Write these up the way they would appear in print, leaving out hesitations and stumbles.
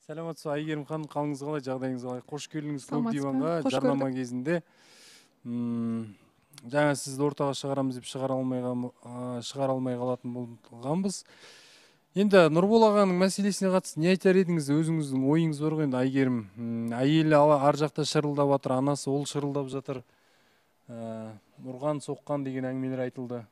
Саламатсыз, Айгерім ханым, қалыңыз қалай, жағдайыңыз қалай? Қош келдіңіз Көк Саламатсыз ба? диванға. Қош Жарнама көрдік. кезінде жаңа сізді ортаға шығарамыз деп шығара алмай қалатын болғанбыз. Енді Нұрбол ағаның мәселесіне қатысты не айтар едіңіз? Өзіңіздің ойыңыз бар ғой енді, Айгерім. Әйелі ар жақта шырылдап жатыр, анасы ол шырылдап жатыр. Ұрған, соққан деген әңгімелер айтылды.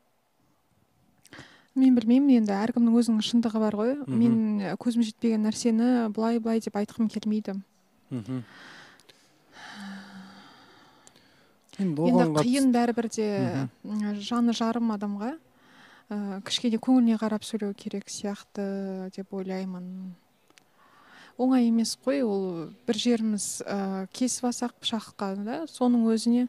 Мен білмеймін, енді әркімнің өзінің шындығы бар ғой. Мен көзім жетпеген нәрсені былай деп айтқым келмейді. Енді қиын бәрібір де жаны жарым адамға кішкене көңіліне қарап сөйлеу керек сияқты деп ойлаймын. Оңай емес қой, ол бір жеріміз кесіп алсақ пышаққа, да, соның өзіне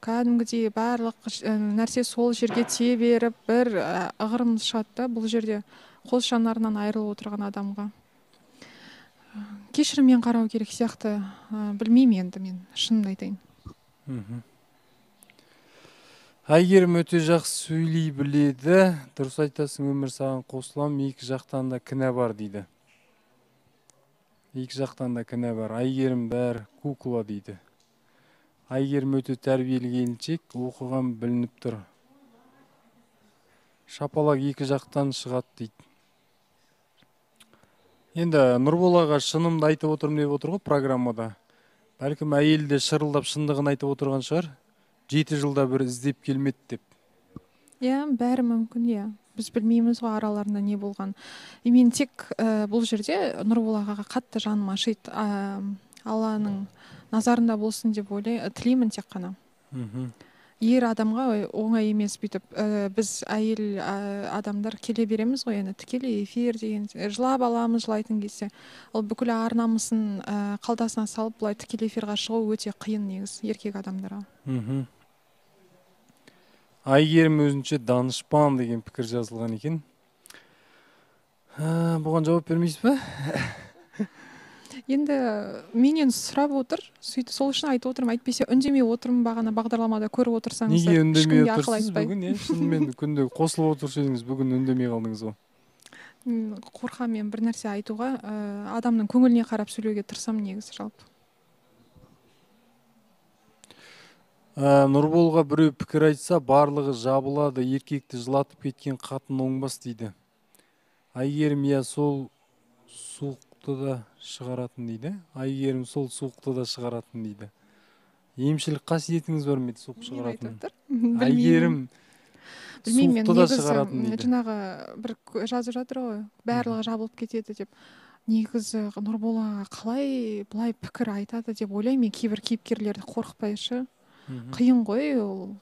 кәдімгідей барлық нәрсе сол жерге тие беріп, бір ығырымыз шығады да, бұл жерде қол жанарынан айырылып отырған адамға. Кешіріммен қарау керек сияқты, білмеймін енді, мен шынымды айтайын. Айгерім өте жақсы сөйлей біледі. Дұрыс айтасың, өмір саған қосылам, екі жақтан да кінә бар дейді. Екі жақтан да кінә бар. Айгерім бәрі кукла дейді. Айгерім өте тәрбиелі келіншек, оқыған білініп тұр. Шапалақ екі жақтан шығады дейді. Енді Нұрбол аға шынымды айтып отырмын деп отыр ғой программада. Бәлкім әйелі де шырылдап шындығын айтып отырған шығар. 7 жылда бір іздеп келмеді деп. Бәрі мүмкін, Біз білмейміз ғой араларында не болған. Мен тек бұл жерде Нұрбол ағаға қатты жаным ашиды. Алланың назарында болсын деп тілеймін тек қана. Ер адамға оңай емес бүйтіп. Біз әйел адамдар келе береміз ғой, енді тікелей эфир деген, жылап аламыз жылайтын кезде. Ол бүкіл ар-намысын қалтасына салып, бұлай тікелей эфирға шығу өте қиын негіз еркек адамдарға. Айгерім өзінше данышпан деген пікір жазылған екен. Бұған жауап бермейсіз бе? Енді менен сұрап отыр, сөйтіп сол үшін айтып отырмын. Айтпесе үндемей отырмын, бағана бағдарламада көріп отырсаңыз. Неге үндемей отырсыз бүгін? Шынымен күнде қосылып отыршы едіңіз, бүгін үндемей қалдыңыз ғой. Қорқамын бір нәрсе айтуға, адамның көңіліне қарап сөйлеуге тырысамын негізі жалпы. Нұрболға біреу пікір айтса, барлығы жабылады, еркекті жылатып кеткен қатын оңбас дейді. Айгерім сол суықты да шығаратын дейді. Айгерім сол суықты да шығаратын дейді. Емшілік қасиетіңіз бар ма еді суық шығаратын? Айгерім суықты да шығаратын дейді. Жаңағы бір жазып жатыр ғой, барлығы жабылып кетеді деп. Негізі Нұрбол аға қалай бұлай пікір айтады деп ойлаймын. Кейбір кейіпкерлерді қорықпайшы. Қиын ғой ол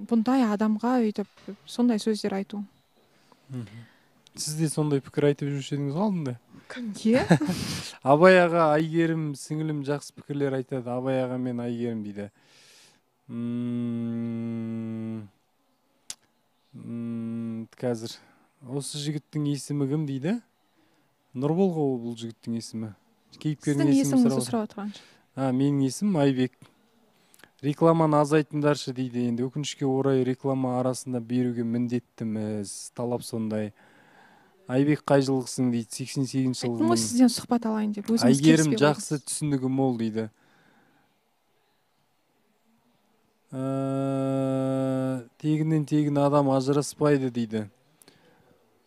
бұндай адамға өйтіп сондай сөздер айту. Сіз де сондай пікір айтып жүруші едіңіз алдында? Кімге? Абай аға, Айгерім сіңілім жақсы пікірлер айтады. Абай аға мен Айгерім дейді. Қазір осы жігіттің есімі кім дейді? Нұрбол ғой бұл жігіттің есімі. Сіздің есіміңізді сұрап отырған. Менің есімім Айбек. Рекламаны азайтыңдаршы дейді. Енді өкінішке орай реклама арасында беруге міндеттіміз. Талап сондай. Айбек қай жылғысың дейді, 88 жылғымын. Айттым ғой сізден сұхбат алайын деп, өзіңіз келіспей Айгерім жақсы түсінігі мол дейді. Тегінен тегін адам ажыраспайды дейді.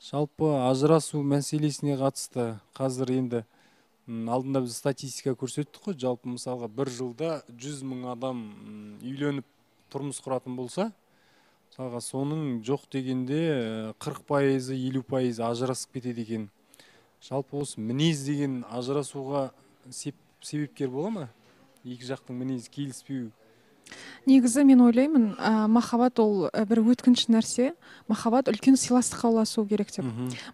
Жалпы ажырасу мәселесіне қатысты қазір енді алдында біз статистика көрсеттік қой, жалпы мысалға бір жылда 100 мың адам үйленіп тұрмыс құратын болса, мысалға соның жоқ дегенде 40%, 50% ажырасып кетеді екен. Жалпы осы мінез деген ажырасуға себепкер бола ма? Екі жақтың мінезі келіспеу. Негізі мен ойлаймын, махаббат ол бір өткінші нәрсе. Махаббат үлкен сыйластыққа ұласу керек деп.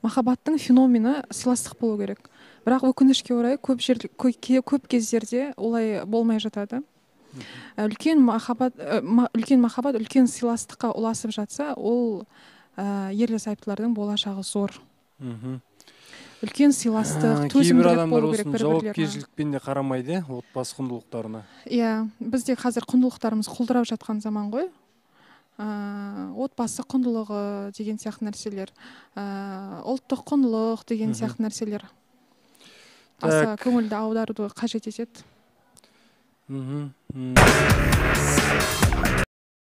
Махаббаттың феномені сыйластық болу керек. Бірақ өкінішке орай көп кездерде олай болмай жатады. Үлкен махаббат үлкен сыйластыққа ұласып жатса, ол ерлі-зайыптылардың болашағы зор. Үлкен сыйластық, төзімділік болу керек бір-бірлеріне. Жауапкершілікпен де қарамайды, отбасы құндылықтарына. Бізде қазір құндылықтарымыз құлдырап жатқан заман ғой. Отбасы құндылығы деген сияқты нәрселер, ұлттық құндылық деген сияқты нәрселер. аса көңілді аударуды қажет етеді. Мгм.